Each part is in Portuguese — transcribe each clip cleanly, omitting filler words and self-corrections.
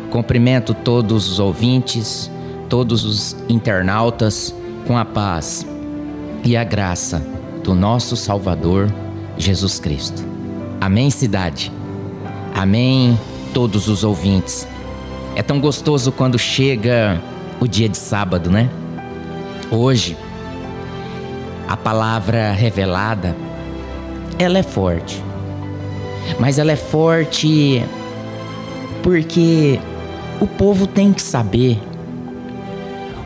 Cumprimento todos os ouvintes, todos os internautas com a paz e a graça do nosso Salvador Jesus Cristo. Amém, cidade? Amém, todos os ouvintes. É tão gostoso quando chega o dia de sábado, né? Hoje, a palavra revelada, ela é forte. Mas ela é forte porque o povo tem que saber.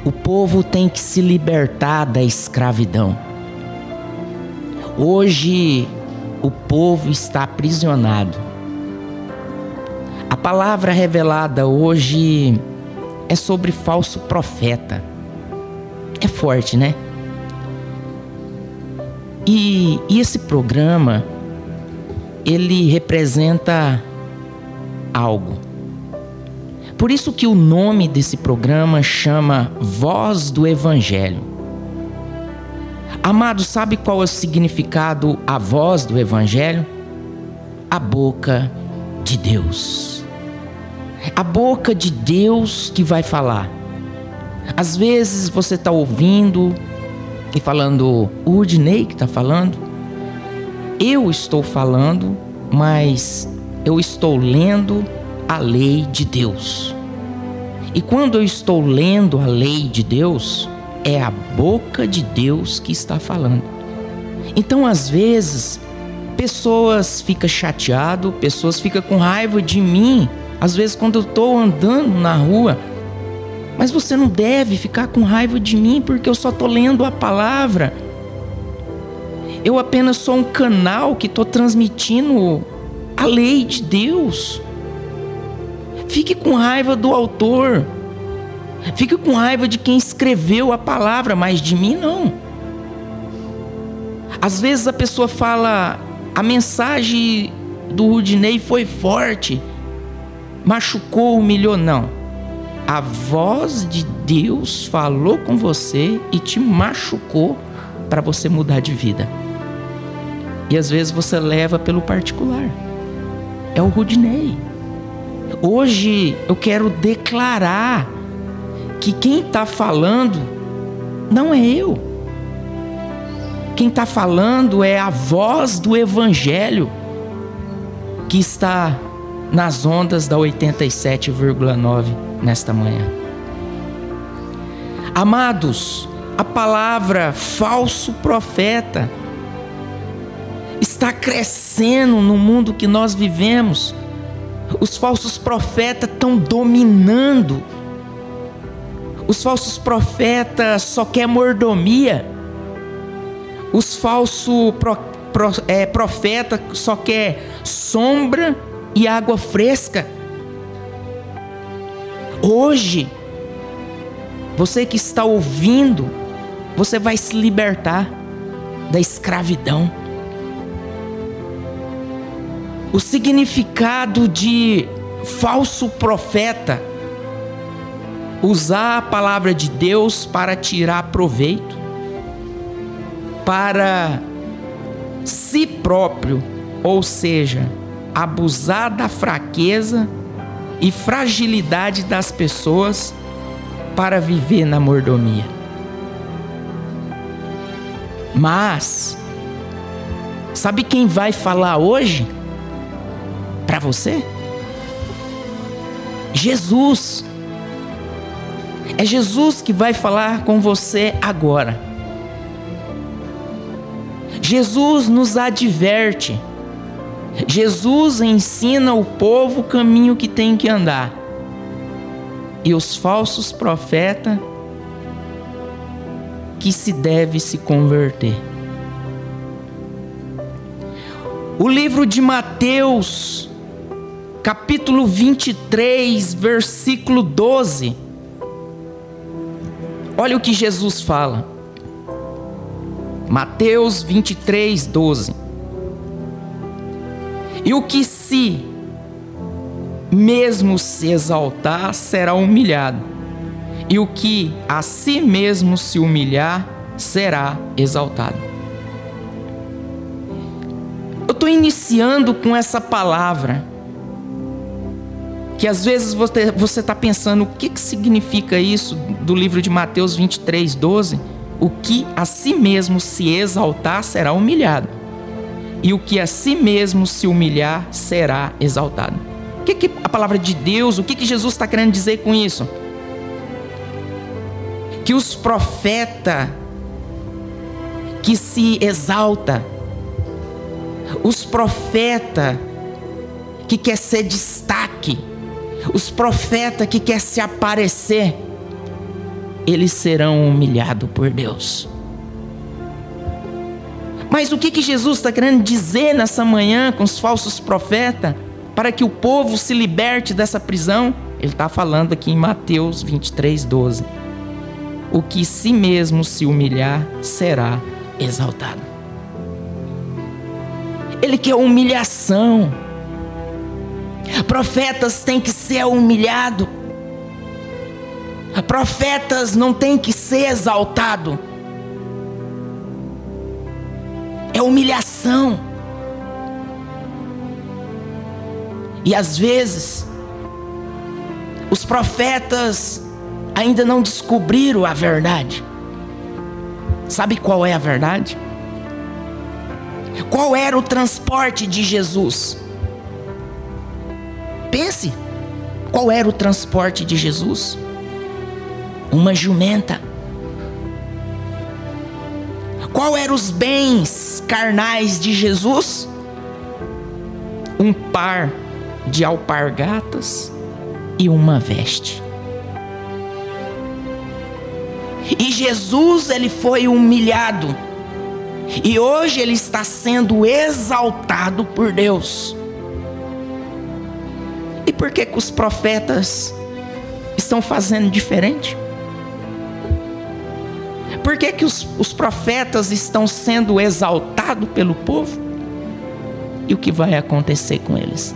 O povo tem que se libertar da escravidão. Hoje, o povo está aprisionado. A palavra revelada hoje é sobre falso profeta. É forte, né? E esse programa, ele representa algo. Por isso que o nome desse programa chama Voz do Evangelho. Amado, sabe qual é o significado a voz do Evangelho? A boca de Deus. A boca de Deus que vai falar. Às vezes você está ouvindo e falando, o Rudinei que está falando. Eu estou falando, mas eu estou lendo a lei de Deus. E quando eu estou lendo a lei de Deus, é a boca de Deus que está falando. Então, às vezes, pessoas ficam chateadas, pessoas ficam com raiva de mim, às vezes quando eu estou andando na rua. Mas você não deve ficar com raiva de mim, porque eu só estou lendo a palavra. Eu apenas sou um canal que estou transmitindo a lei de Deus. Fique com raiva do autor. Fique com raiva de quem escreveu a palavra, mas de mim não. Às vezes a pessoa fala, a mensagem do Rudinei foi forte, machucou, humilhou. Não. A voz de Deus falou com você e te machucou para você mudar de vida. E às vezes você leva pelo particular. É o Rudinei. Hoje eu quero declarar que quem está falando não é eu. Quem está falando é a voz do Evangelho que está nas ondas da 87,9 nesta manhã. Amados, a palavra falso profeta está crescendo no mundo que nós vivemos. Os falsos profetas estão dominando. Os falsos profetas só querem mordomia. Os falsos profetas só querem sombra e água fresca. Hoje, você que está ouvindo, você vai se libertar da escravidão. O significado de falso profeta: usar a palavra de Deus para tirar proveito, para si próprio, ou seja, abusar da fraqueza e fragilidade das pessoas para viver na mordomia. Mas, sabe quem vai falar hoje para você? Jesus. É Jesus que vai falar com você agora. Jesus nos adverte. Jesus ensina o povo o caminho que tem que andar. E os falsos profetas que se deve se converter. O livro de Mateus, capítulo 23, versículo 12. Olha o que Jesus fala. Mateus 23, 12. E o que se mesmo se exaltar será humilhado, e o que a si mesmo se humilhar será exaltado. Eu estou iniciando com essa palavra. que às vezes você está pensando, o que significa isso do livro de Mateus 23:12? O que a si mesmo se exaltar será humilhado, e o que a si mesmo se humilhar será exaltado. O que a palavra de Deus, o que Jesus está querendo dizer com isso? Que os profetas que se exalta, os profetas que quer ser destaque, os profetas que quer se aparecer, eles serão humilhados por Deus. Mas o que Jesus está querendo dizer nessa manhã com os falsos profetas, para que o povo se liberte dessa prisão? Ele está falando aqui em Mateus 23:12. O que si mesmo se humilhar será exaltado. Ele quer humilhação. Profetas têm que ser humilhados. Profetas não têm que ser exaltados. É humilhação. E às vezes os profetas ainda não descobriram a verdade. Sabe qual é a verdade? Qual era o transporte de Jesus? Pense, qual era o transporte de Jesus? Uma jumenta. Qual eram os bens carnais de Jesus? Um par de alpargatas e uma veste. E Jesus, ele foi humilhado, e hoje ele está sendo exaltado por Deus. E por que os profetas estão fazendo diferente? Por que os profetas estão sendo exaltados pelo povo? E o que vai acontecer com eles?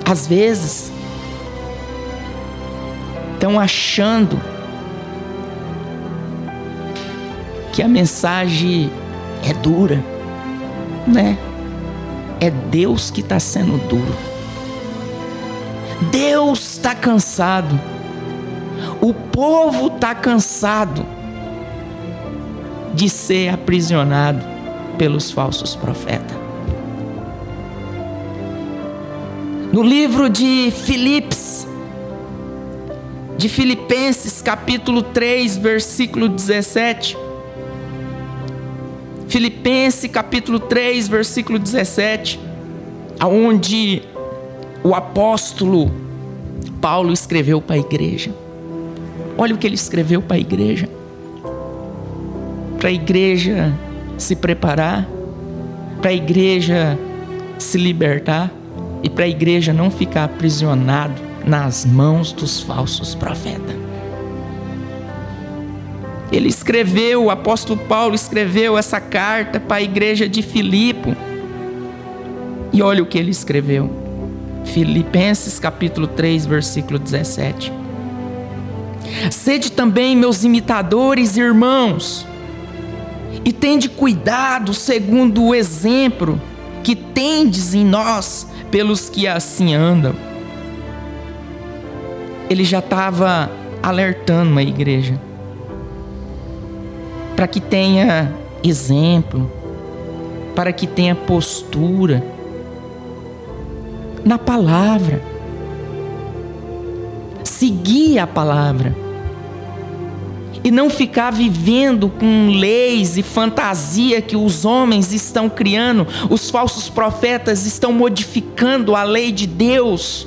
Às vezes estão achando que a mensagem é dura, né? É Deus que está sendo duro. Deus está cansado. O povo está cansado de ser aprisionado pelos falsos profetas. No livro de Filipenses capítulo 3, versículo 17. Filipenses capítulo 3, versículo 17, aonde o apóstolo Paulo escreveu para a igreja. Olha o que ele escreveu para a igreja se preparar, para a igreja se libertar e para a igreja não ficar aprisionado nas mãos dos falsos profetas. O apóstolo Paulo escreveu essa carta para a igreja de Filipe. E olha o que ele escreveu. Filipenses capítulo 3, versículo 17. Sede também meus imitadores, irmãos, e tende cuidado segundo o exemplo que tendes em nós pelos que assim andam. Ele já estava alertando a igreja para que tenha exemplo, para que tenha postura na palavra, seguir a palavra e não ficar vivendo com leis e fantasia que os homens estão criando. Os falsos profetas estão modificando a lei de Deus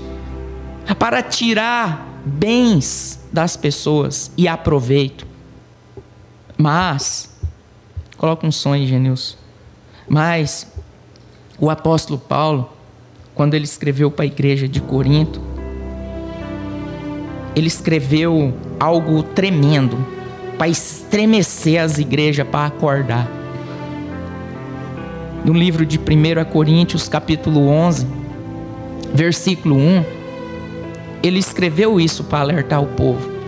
para tirar bens das pessoas e aproveito. Mas, coloca um som aí, Genilson. Mas o apóstolo Paulo, quando ele escreveu para a igreja de Corinto, ele escreveu algo tremendo para estremecer as igrejas, para acordar. No livro de 1 Coríntios capítulo 11, versículo 1, ele escreveu isso para alertar o povo.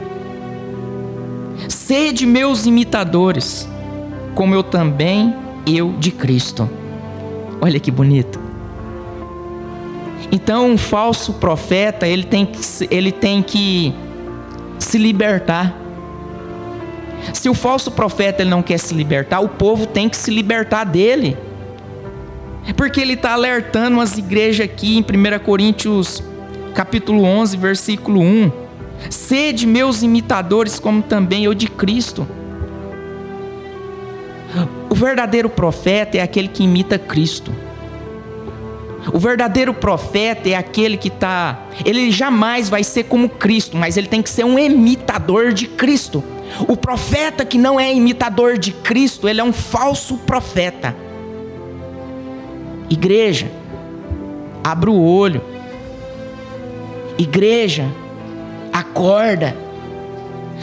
Sede meus imitadores, como eu também de Cristo. Olha que bonito. Então, um falso profeta, ele tem que se libertar. Se o falso profeta ele não quer se libertar, o povo tem que se libertar dele. Porque ele está alertando as igrejas aqui em 1 Coríntios capítulo 11, versículo 1. Sede meus imitadores, como também eu de Cristo. O verdadeiro profeta é aquele que imita Cristo. O verdadeiro profeta é aquele que ele jamais vai ser como Cristo, mas ele tem que ser um imitador de Cristo. O profeta que não é imitador de Cristo, ele é um falso profeta. Igreja, abra o olho. Igreja, acorda.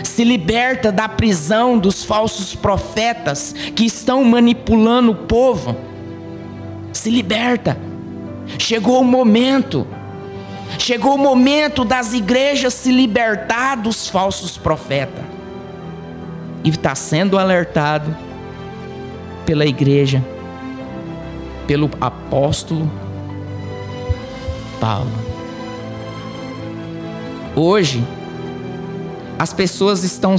Se liberta da prisão dos falsos profetas que estão manipulando o povo. Se liberta. Chegou o momento das igrejas se libertar dos falsos profetas. E está sendo alertado pela igreja, pelo apóstolo Paulo. Hoje, as pessoas estão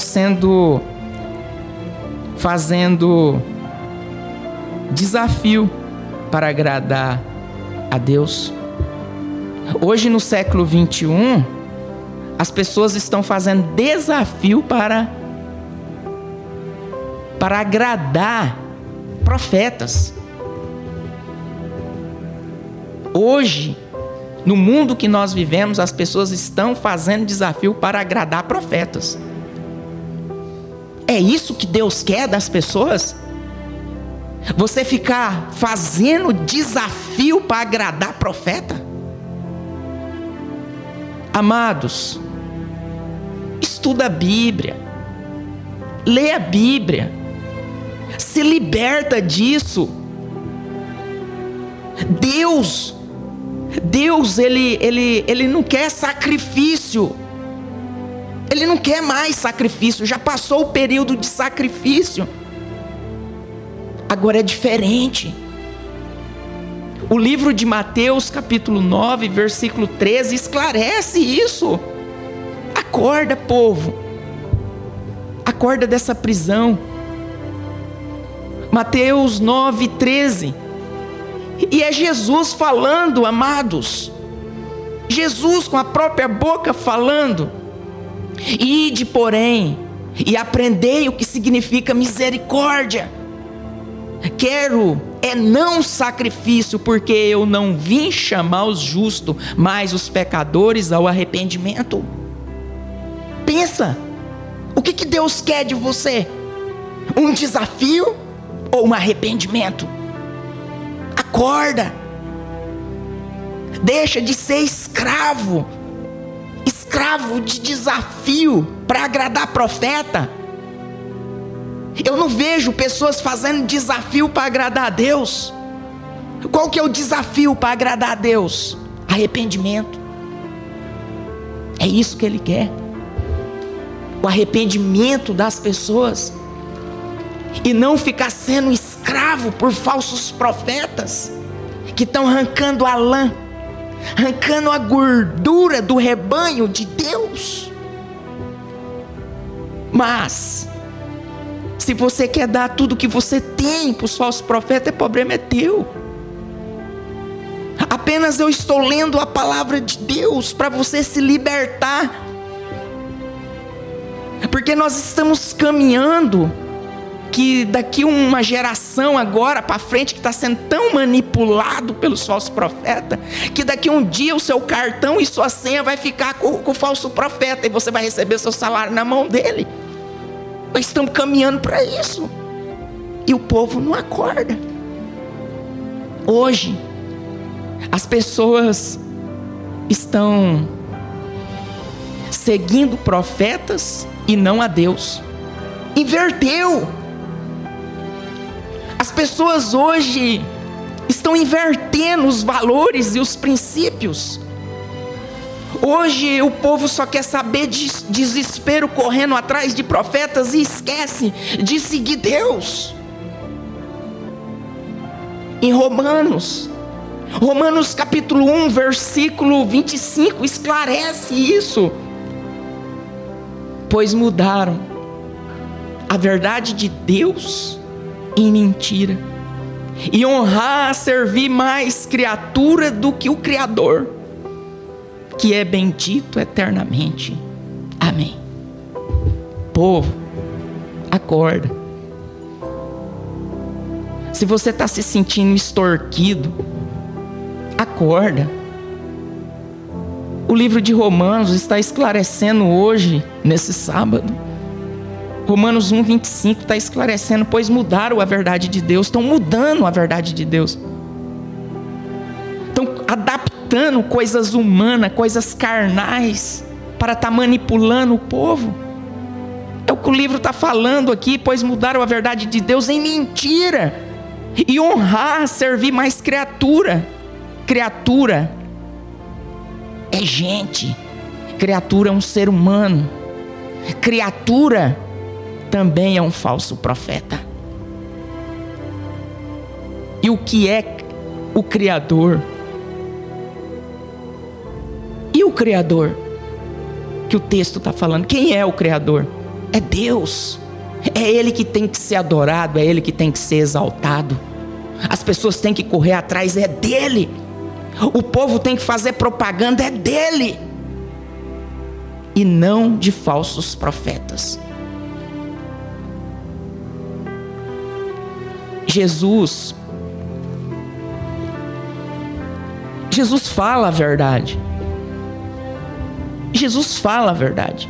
fazendo desafio para agradar a Deus. Hoje, no século 21, as pessoas estão fazendo desafio para agradar profetas. Hoje, no mundo que nós vivemos, as pessoas estão fazendo desafio para agradar profetas. É isso que Deus quer das pessoas? Você ficar fazendo desafio para agradar profeta? Amados, estuda a Bíblia, lê a Bíblia, se liberta disso. Deus, ele não quer sacrifício. Ele não quer mais sacrifício. Já passou o período de sacrifício. Agora é diferente. O livro de Mateus, capítulo 9, versículo 13, esclarece isso. Acorda, povo. Acorda dessa prisão. Mateus 9, 13. E é Jesus falando, amados. Jesus com a própria boca falando. Ide, porém, e aprendei o que significa misericórdia. Quero não sacrifício, porque eu não vim chamar os justos, mas os pecadores ao arrependimento. Pensa, o que Deus quer de você? Um desafio ou um arrependimento? Acorda. Deixa de ser escravo de desafio para agradar profeta. Eu não vejo pessoas fazendo desafio para agradar a Deus. Qual que é o desafio para agradar a Deus? Arrependimento. É isso que Ele quer. O arrependimento das pessoas. E não ficar sendo escravo por falsos profetas que estão arrancando a lã, arrancando a gordura do rebanho de Deus. Mas se você quer dar tudo que você tem para os falsos profetas, o problema é teu. Apenas eu estou lendo a palavra de Deus para você se libertar. Porque nós estamos caminhando, que daqui uma geração agora para frente, que está sendo tão manipulado pelos falsos profetas, que daqui um dia o seu cartão e sua senha vai ficar com o falso profeta, e você vai receber seu salário na mão dele. Nós estamos caminhando para isso, e o povo não acorda. Hoje as pessoas estão seguindo profetas e não a Deus. Inverteu. As pessoas hoje estão invertendo os valores e os princípios. Hoje o povo só quer saber de desespero, correndo atrás de profetas, e esquece de seguir Deus. Em Romanos, Romanos capítulo 1, versículo 25, esclarece isso. Pois mudaram a verdade de Deus em mentira, e honrar, servir mais criatura do que o Criador, que é bendito eternamente. Amém. Povo, acorda. Se você está se sentindo extorquido, acorda. O livro de Romanos está esclarecendo hoje, nesse sábado. Romanos 1, 25 está esclarecendo, pois mudaram a verdade de Deus, estão mudando a verdade de Deus. Estão adaptando coisas humanas, coisas carnais, para estar manipulando o povo. É o que o livro está falando aqui, pois mudaram a verdade de Deus em mentira, e honrar, servir mais criatura. Criatura é gente, criatura é um ser humano, criatura também é um falso profeta. E o que é o Criador? E o Criador que o texto está falando, quem é o Criador? É Deus. É Ele que tem que ser adorado, é Ele que tem que ser exaltado. As pessoas têm que correr atrás, é dEle. O povo tem que fazer propaganda, é dEle, e não de falsos profetas. Jesus fala a verdade. Jesus fala a verdade.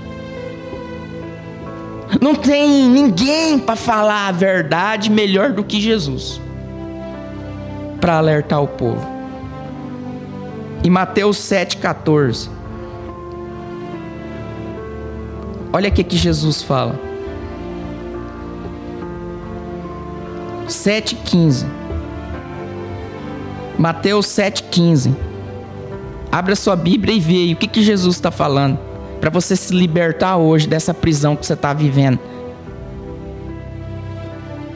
Não tem ninguém para falar a verdade melhor do que Jesus, para alertar o povo. Em Mateus 7,14, olha o que Jesus fala. 7,15. Mateus 7,15. Abra sua Bíblia e vê o que Jesus está falando, para você se libertar hoje dessa prisão que você está vivendo.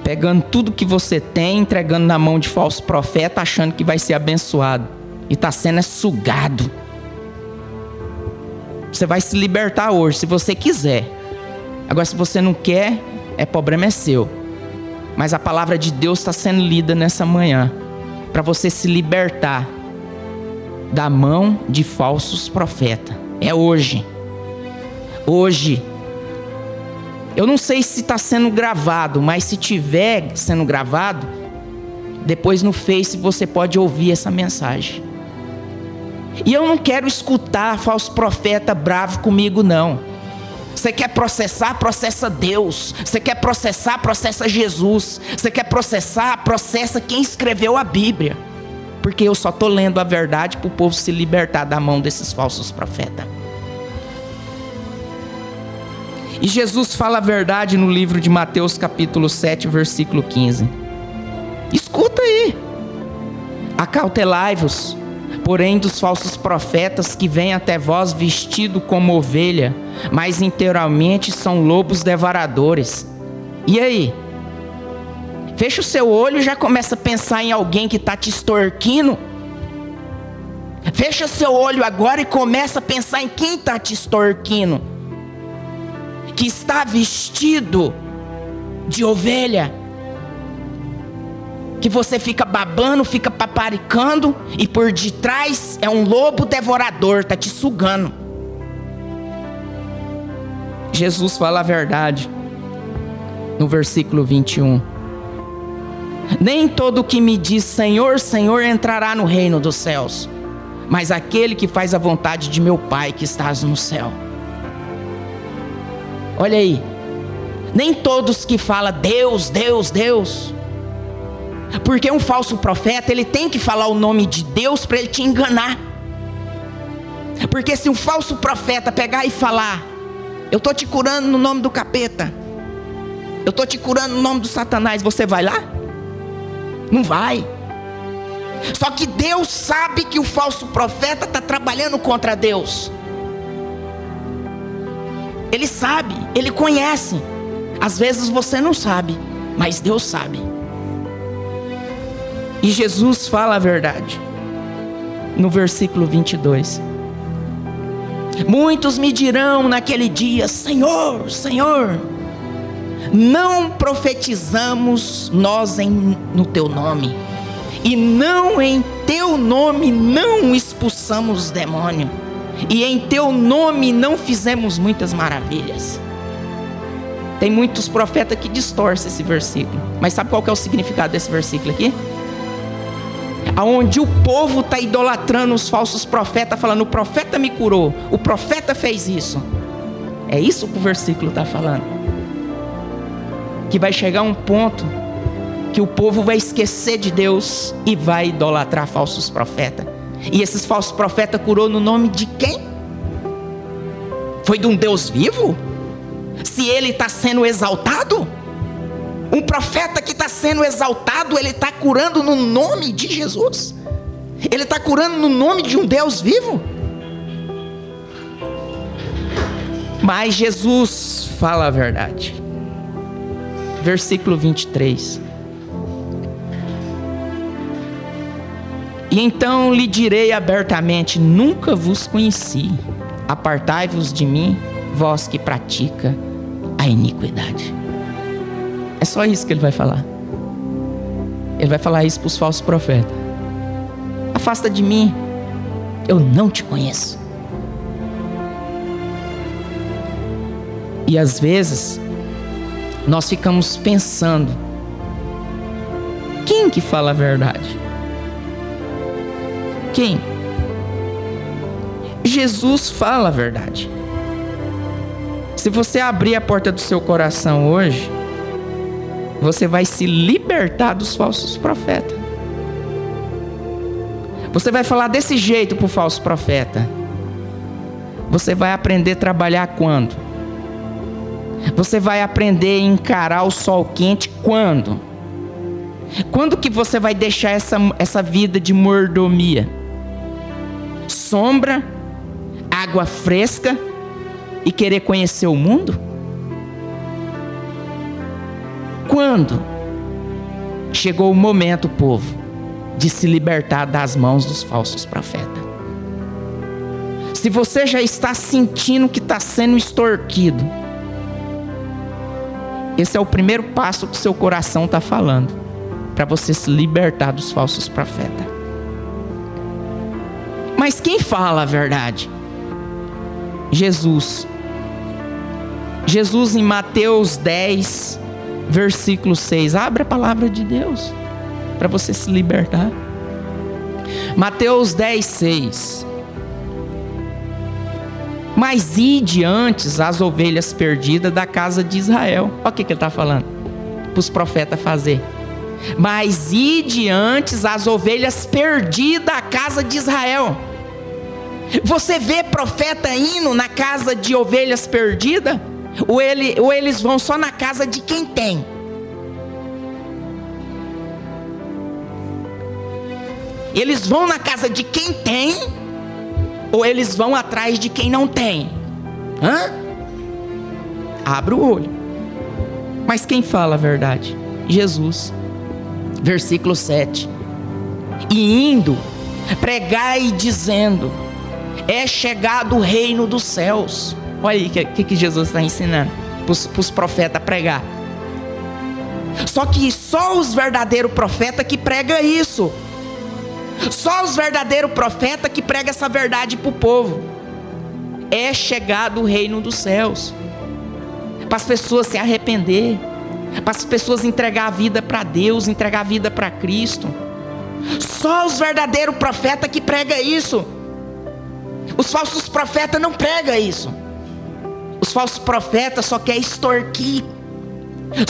Pegando tudo que você tem, entregando na mão de falso profeta, achando que vai ser abençoado, e está sendo sugado. Você vai se libertar hoje, se você quiser. Agora, se você não quer, problema é seu. Mas a palavra de Deus está sendo lida nessa manhã, para você se libertar da mão de falsos profetas. É hoje. Hoje. Eu não sei se está sendo gravado, mas se tiver sendo gravado, depois no Face você pode ouvir essa mensagem. E eu não quero escutar falso profeta bravo comigo, não. Você quer processar? Processa Deus. Você quer processar? Processa Jesus. Você quer processar? Processa quem escreveu a Bíblia. Porque eu só estou lendo a verdade para o povo se libertar da mão desses falsos profetas. E Jesus fala a verdade no livro de Mateus capítulo 7, versículo 15. Escuta aí. Acautelai-vos, porém, dos falsos profetas que vêm até vós vestido como ovelha, mas inteiramente são lobos devoradores. E aí? Fecha o seu olho e já começa a pensar em alguém que está te extorquindo. Fecha seu olho agora e começa a pensar em quem está te extorquindo, que está vestido de ovelha, que você fica babando, fica paparicando, e por detrás é um lobo devorador, está te sugando. Jesus fala a verdade no versículo 21. Nem todo que me diz Senhor, Senhor entrará no reino dos céus, mas aquele que faz a vontade de meu Pai que estás no céu. Olha aí, nem todos que falam Deus, Deus, Deus, porque um falso profeta, ele tem que falar o nome de Deus para ele te enganar. Porque se um falso profeta pegar e falar, eu estou te curando no nome do capeta, eu estou te curando no nome do Satanás, você vai lá? Não vai. Só que Deus sabe que o falso profeta está trabalhando contra Deus. Ele sabe, Ele conhece. Às vezes você não sabe, mas Deus sabe. E Jesus fala a verdade. no versículo 22. Muitos me dirão naquele dia: Senhor, Senhor, não profetizamos nós no teu nome, e não em teu nome não expulsamos demônio, e em teu nome não fizemos muitas maravilhas. Tem muitos profetas que distorcem esse versículo, mas sabe qual que é o significado desse versículo aqui? Aonde o povo está idolatrando os falsos profetas, falando: o profeta me curou, o profeta fez isso. É isso que o versículo está falando. Que vai chegar um ponto que o povo vai esquecer de Deus e vai idolatrar falsos profetas. E esses falsos profetas curou no nome de quem? Foi de um Deus vivo? Se ele está sendo exaltado, um profeta que está sendo exaltado, ele está curando no nome de Jesus? Ele está curando no nome de um Deus vivo? Mas Jesus fala a verdade. Versículo 23. E então lhe direi abertamente: nunca vos conheci, apartai-vos de mim, vós que pratica a iniquidade. É só isso que ele vai falar. Ele vai falar isso para os falsos profetas: afasta de mim, eu não te conheço. E às vezes nós ficamos pensando: quem que fala a verdade? Quem? Jesus fala a verdade. Se você abrir a porta do seu coração hoje, você vai se libertar dos falsos profetas. Você vai falar desse jeito para o falso profeta. Você vai aprender a trabalhar quando? Você vai aprender a encarar o sol quente quando? Quando que você vai deixar essa vida de mordomia? Sombra, água fresca e querer conhecer o mundo? Quando? Chegou o momento, povo, de se libertar das mãos dos falsos profetas. Se você já está sentindo que está sendo extorquido, esse é o primeiro passo que o seu coração está falando, para você se libertar dos falsos profetas. Mas quem fala a verdade? Jesus. Jesus em Mateus 10, versículo 6. Abre a palavra de Deus para você se libertar. Mateus 10, 6. Mas ide antes as ovelhas perdidas da casa de Israel. Olha o que ele está falando para os profetas fazer. Mas ide antes as ovelhas perdidas da casa de Israel. Você vê profeta indo na casa de ovelhas perdidas? Ou eles vão só na casa de quem tem? Eles vão na casa de quem tem? Ou eles vão atrás de quem não tem? Abra o olho. Mas quem fala a verdade? Jesus. Versículo 7. E indo, pregai dizendo: é chegado o reino dos céus. Olha aí o que Jesus está ensinando para os profetas a pregar. Só que só os verdadeiros profetas que pregam isso. Só os verdadeiros profetas que pregam essa verdade para o povo. É chegado o reino dos céus. Para as pessoas se arrepender, para as pessoas entregar a vida para Deus, entregar a vida para Cristo. Só os verdadeiros profetas que pregam isso. Os falsos profetas não pregam isso. Os falsos profetas só querem extorquir,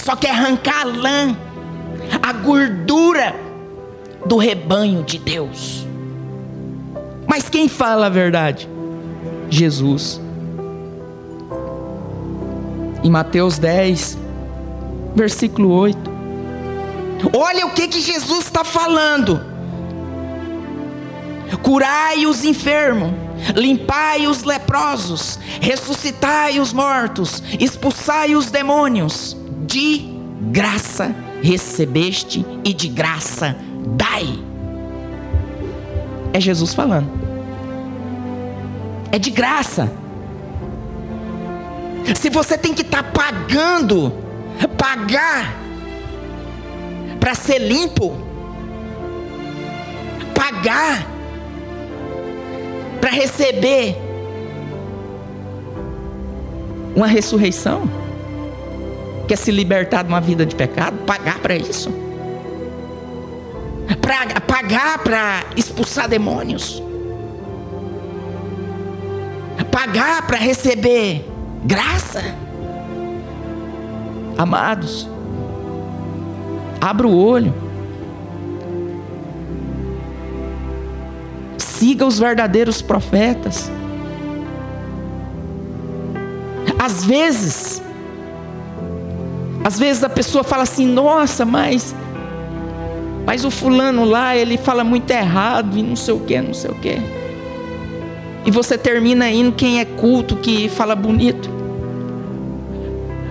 só querem arrancar a lã, a gordura do rebanho de Deus. Mas quem fala a verdade? Jesus. Em Mateus 10, versículo 8. Olha o que Jesus está falando: curai os enfermos, limpai os leprosos, ressuscitai os mortos, expulsai os demônios. De graça recebeste e de graça dai. É Jesus falando. É de graça. Se você tem que estar pagando, pagar para ser limpo, pagar para receber uma ressurreição, quer se libertar de uma vida de pecado, pagar para isso, pagar para expulsar demônios, pagar para receber graça. Amados, abra o olho, siga os verdadeiros profetas. Às vezes a pessoa fala assim: nossa, mas o fulano lá, ele fala muito errado e não sei o que, não sei o que. E você termina indo quem é culto, que fala bonito.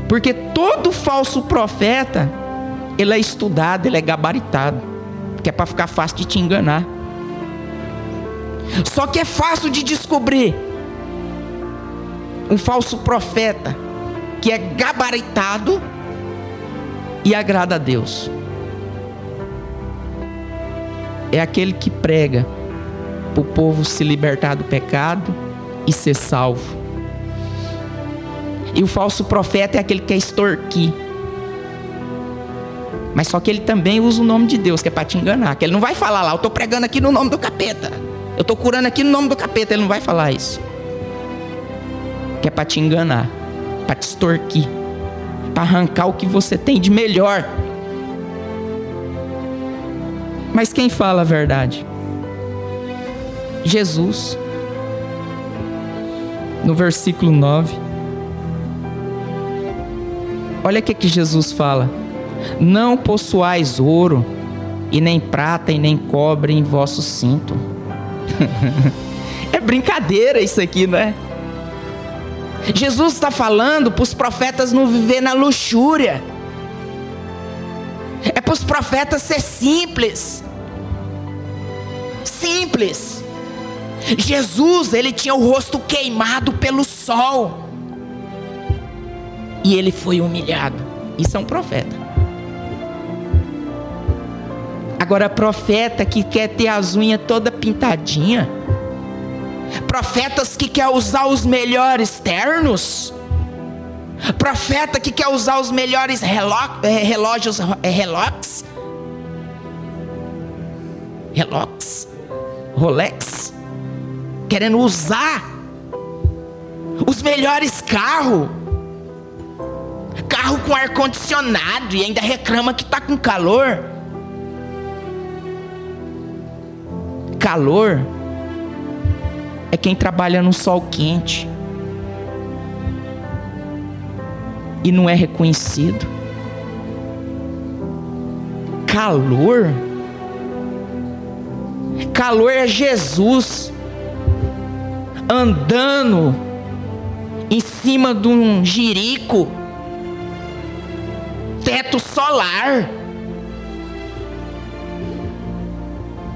Porque todo falso profeta, ele é estudado, ele é gabaritado, que é para ficar fácil de te enganar. Só que é fácil de descobrir um falso profeta que é gabaritado e agrada a Deus. É aquele que prega para o povo se libertar do pecado e ser salvo. E o falso profeta é aquele que quer extorquir. Mas só que ele também usa o nome de Deus, que é para te enganar. Que ele não vai falar lá: eu estou pregando aqui no nome do capeta, eu estou curando aqui no nome do capeta. Ele não vai falar isso. Que é para te enganar, para te extorquir, para arrancar o que você tem de melhor. Mas quem fala a verdade? Jesus. No versículo 9, olha o que Jesus fala: não possuais ouro, e nem prata, e nem cobre em vosso cinto. É brincadeira isso aqui, não é? Jesus está falando para os profetas não viver na luxúria. É para os profetas ser simples. Simples. Jesus, ele tinha o rosto queimado pelo sol. E ele foi humilhado. Isso é um profeta. Agora, profeta que quer ter as unhas toda pintadinha, profetas que quer usar os melhores ternos, profeta que quer usar os melhores relógios, Rolex, querendo usar os melhores carro com ar-condicionado, e ainda reclama que está com calor. Calor é quem trabalha no sol quente e não é reconhecido. Calor é Jesus andando em cima de um jirico, teto solar.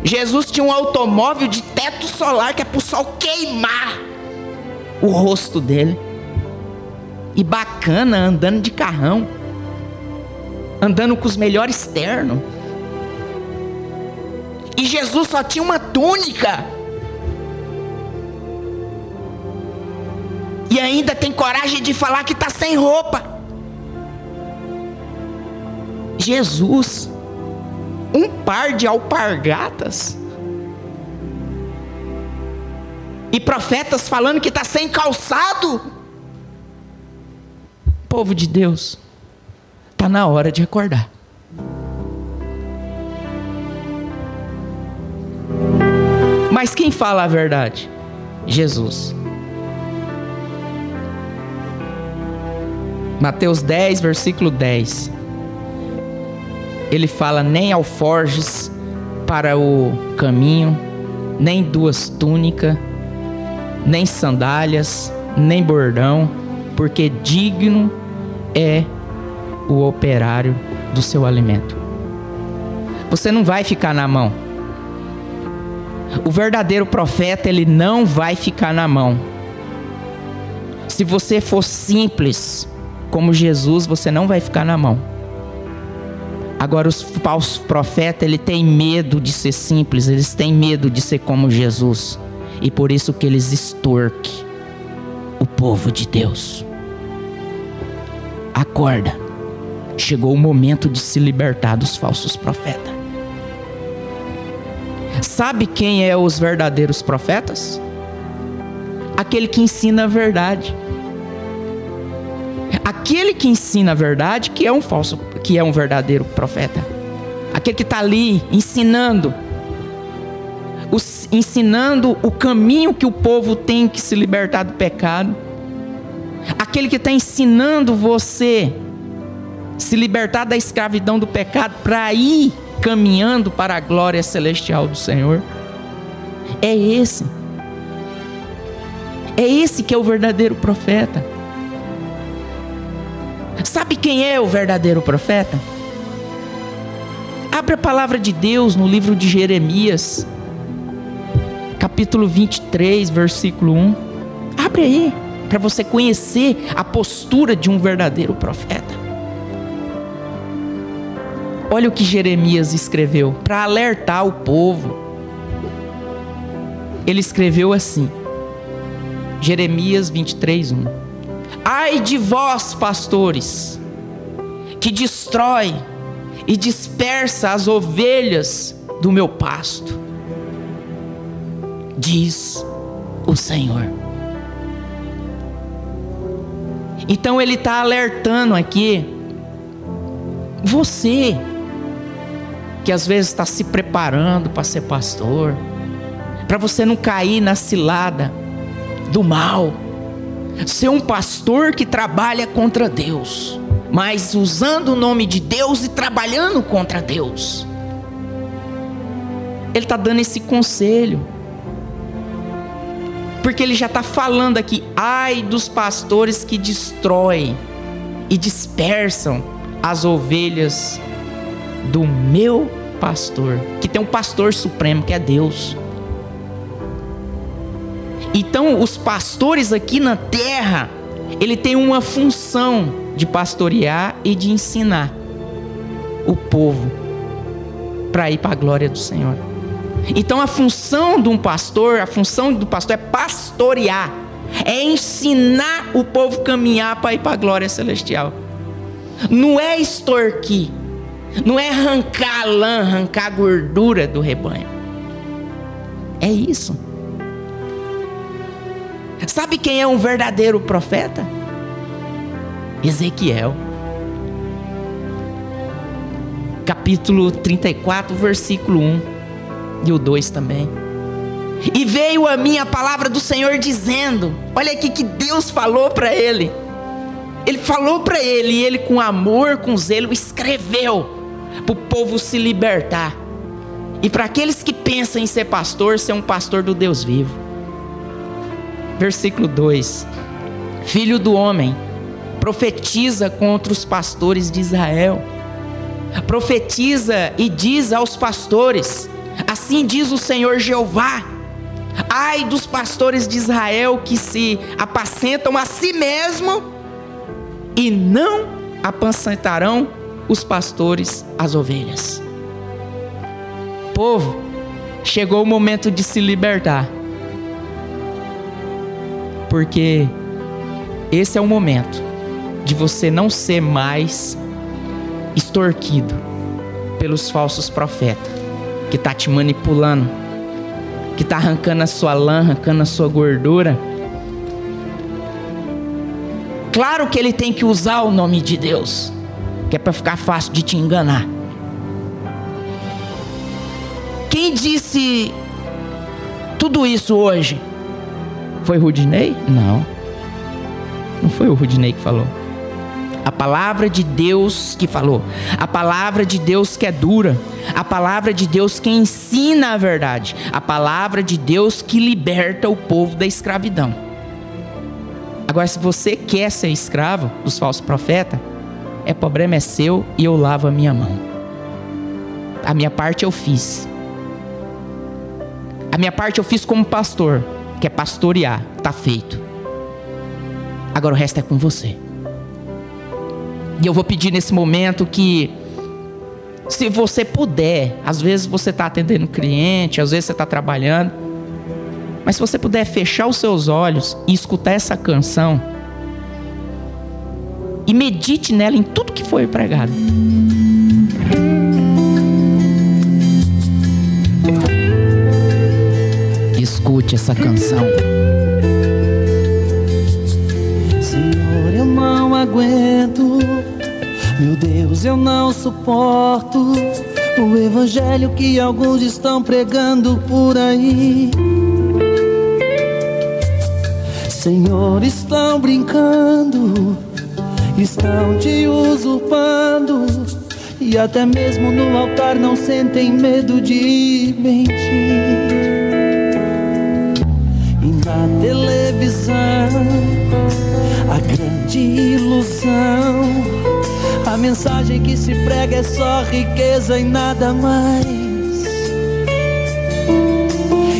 Jesus tinha um automóvel de teto solar, que é para o sol queimar o rosto dele. E bacana, andando de carrão, andando com os melhores ternos. E Jesus só tinha uma túnica. E ainda tem coragem de falar que está sem roupa. Jesus, um par de alpargatas, e profetas falando que está sem calçado. Povo de Deus, está na hora de acordar. Mas quem fala a verdade? Jesus. Mateus 10, versículo 10. Ele fala: nem alforjes para o caminho, nem 2 túnicas, nem sandálias, nem bordão, porque digno é o operário do seu alimento. Você não vai ficar na mão. O verdadeiro profeta, ele não vai ficar na mão. Se você for simples como Jesus, você não vai ficar na mão. Agora, os falsos profetas, ele tem medo de ser simples, eles têm medo de ser como Jesus. E por isso que eles extorquem o povo de Deus. Acorda, chegou o momento de se libertar dos falsos profetas. Sabe quem é os verdadeiros profetas? Aquele que ensina a verdade. Aquele que ensina a verdade que é um verdadeiro profeta. Aquele que está ali ensinando o caminho que o povo tem que se libertar do pecado. Aquele que está ensinando você se libertar da escravidão do pecado para ir caminhando para a glória celestial do Senhor. É esse que é o verdadeiro profeta. Sabe quem é o verdadeiro profeta? Abre a palavra de Deus no livro de Jeremias, capítulo 23, versículo 1. Abre aí, para você conhecer a postura de um verdadeiro profeta. Olha o que Jeremias escreveu para alertar o povo. Ele escreveu assim, Jeremias 23, 1. Ai de vós, pastores, que destrói e dispersa as ovelhas do meu pasto, diz o Senhor. Então ele está alertando aqui, você, que às vezes está se preparando para ser pastor, para você não cair na cilada do mal, ser um pastor que trabalha contra Deus, mas usando o nome de Deus e trabalhando contra Deus. Ele está dando esse conselho, porque ele já está falando aqui, ai dos pastores que destroem e dispersam as ovelhas do meu pastor, que tem um pastor supremo que é Deus. Então os pastores aqui na terra, ele tem uma função de pastorear e de ensinar o povo para ir para a glória do Senhor. Então a função do pastor é pastorear, é ensinar o povo a caminhar para ir para a glória celestial. Não é extorquir, não é arrancar a lã, arrancar a gordura do rebanho. É isso. Sabe quem é um verdadeiro profeta? Ezequiel. Capítulo 34, versículo 1 e o 2 também. E veio a mim a palavra do Senhor dizendo, olha aqui que Deus falou para ele. Ele falou para ele e ele com amor, com zelo, escreveu para o povo se libertar. E para aqueles que pensam em ser pastor, ser um pastor do Deus vivo. Versículo 2. Filho do homem, profetiza contra os pastores de Israel. Profetiza e diz aos pastores, assim diz o Senhor Jeová, ai dos pastores de Israel que se apacentam a si mesmo e não apacentarão os pastores as ovelhas. Povo, chegou o momento de se libertar, porque esse é o momento de você não ser mais extorquido pelos falsos profetas, que está te manipulando, que está arrancando a sua lã, arrancando a sua gordura. Claro que ele tem que usar o nome de Deus, que é para ficar fácil de te enganar. Quem disse tudo isso hoje? Foi Rudinei? Não foi o Rudinei que falou. A palavra de Deus que falou. A palavra de Deus que é dura. A palavra de Deus que ensina a verdade. A palavra de Deus que liberta o povo da escravidão. Agora, se você quer ser escravo dos falsos profetas, problema é seu e eu lavo a minha mão. A minha parte eu fiz. A minha parte eu fiz como pastor, que é pastorear, tá feito. Agora o resto é com você. E eu vou pedir nesse momento que, se você puder, às vezes você está atendendo cliente, às vezes você está trabalhando, mas se você puder fechar os seus olhos e escutar essa canção, e medite nela em tudo que foi pregado. Escute essa canção. Senhor, eu não aguento, meu Deus, eu não suporto o evangelho que alguns estão pregando por aí. Senhor, estão brincando, estão te usurpando, e até mesmo no altar não sentem medo de mentir. E na televisão, a grande ilusão, a mensagem que se prega é só riqueza e nada mais.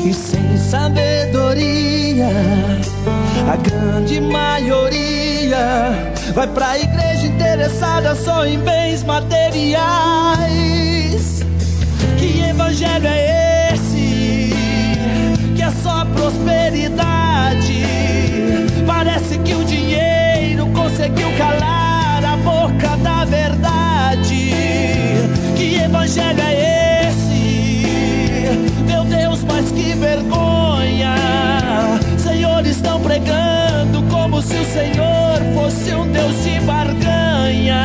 E sem sabedoria, a grande maioria vai pra igreja interessada só em bens materiais. Que evangelho é esse? Que é só prosperidade. Parece que o dinheiro conseguiu calar a boca da verdade. Que evangelho é esse? Meu Deus, mas que vergonha. Senhor, estão pregando como se o Senhor fosse um Deus de barganha.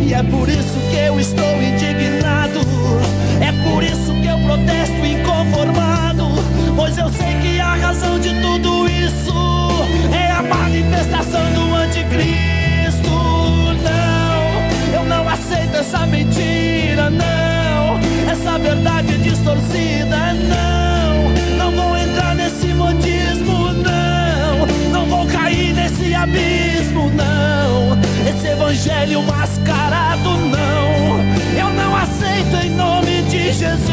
E é por isso que eu estou indignado, é por isso que eu protesto inconformado, pois eu sei que a razão de tudo isso é a manifestação do anticristo. Não, eu não aceito essa mentira, não, essa verdade distorcida, não vou entrar nesse modismo, não vou cair nesse abismo, não, esse evangelho mascarado, não, eu não aceito em nome de Jesus,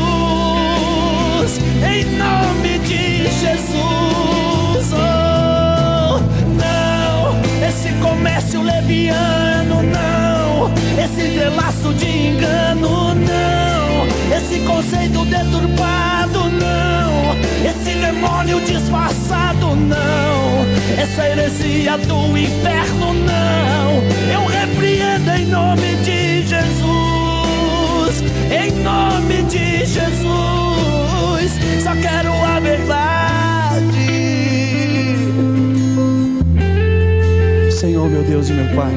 em nome de Jesus. Oh, não, esse comércio leviano, não, esse entrelaço de engano, não, esse conceito deturpado, não, esse demônio disfarçado, não, essa heresia do inferno, não, eu repreendo em nome de Jesus, em nome de Jesus, só quero a verdade. Senhor, meu Deus e meu Pai,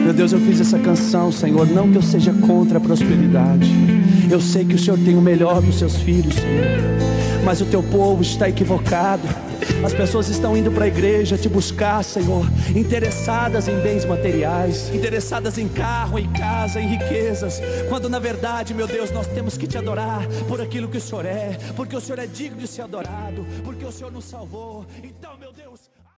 meu Deus, eu fiz essa canção, Senhor, não que eu seja contra a prosperidade, eu sei que o Senhor tem o melhor para os seus filhos, Senhor, mas o teu povo está equivocado. As pessoas estão indo para a igreja te buscar, Senhor, interessadas em bens materiais, interessadas em carro, em casa, em riquezas, quando na verdade, meu Deus, nós temos que te adorar por aquilo que o Senhor é, porque o Senhor é digno de ser adorado, porque o Senhor nos salvou. Então, meu